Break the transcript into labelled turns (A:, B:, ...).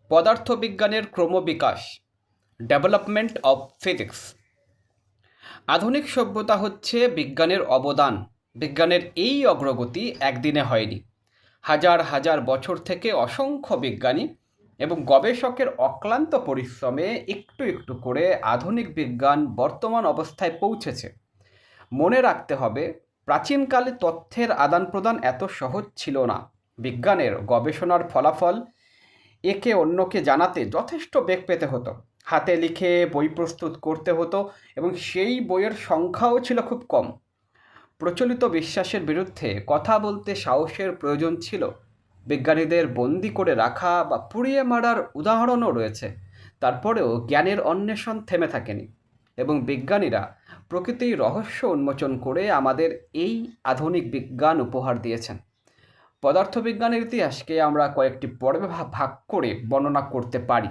A: পদার্থবিজ্ঞানের ক্রমবিকাশ, development of physics. আধুনিক সভ্যতা হচ্ছে বিজ্ঞানের অবদান। বিজ্ঞানের এই অগ্রগতি একদিনে হয়নি। হাজার হাজার বছর থেকে অসংখ্য বিজ্ঞানী এবং গবেষকের অক্লান্ত পরিশ্রমে একটু একটু করে আধুনিক বিজ্ঞান বর্তমান অবস্থায় পৌঁছেছে। মনে রাখতে হবে, প্রাচীনকালে তথ্যের আদান প্রদান এত সহজ ছিল না। বিজ্ঞানের গবেষণার ফলাফল একে অন্যকে জানাতে যথেষ্ট বেগ পেতে হতো। হাতে লিখে বই প্রস্তুত করতে হতো এবং সেই বইয়ের সংখ্যাও ছিল খুব কম। প্রচলিত বিশ্বাসের বিরুদ্ধে কথা বলতে সাহসের প্রয়োজন ছিল। বিজ্ঞানীদের বন্দি করে রাখা বা পুড়িয়ে মারার উদাহরণও রয়েছে। তারপরেও জ্ঞানের অন্বেষণ থেমে থাকেনি এবং বিজ্ঞানীরা প্রকৃতির রহস্য উন্মোচন করে আমাদের এই আধুনিক বিজ্ঞান উপহার দিয়েছেন। পদার্থবিজ্ঞানের ইতিহাসকে আমরা কয়েকটি পর্বে ভাগ করে বর্ণনা করতে পারি।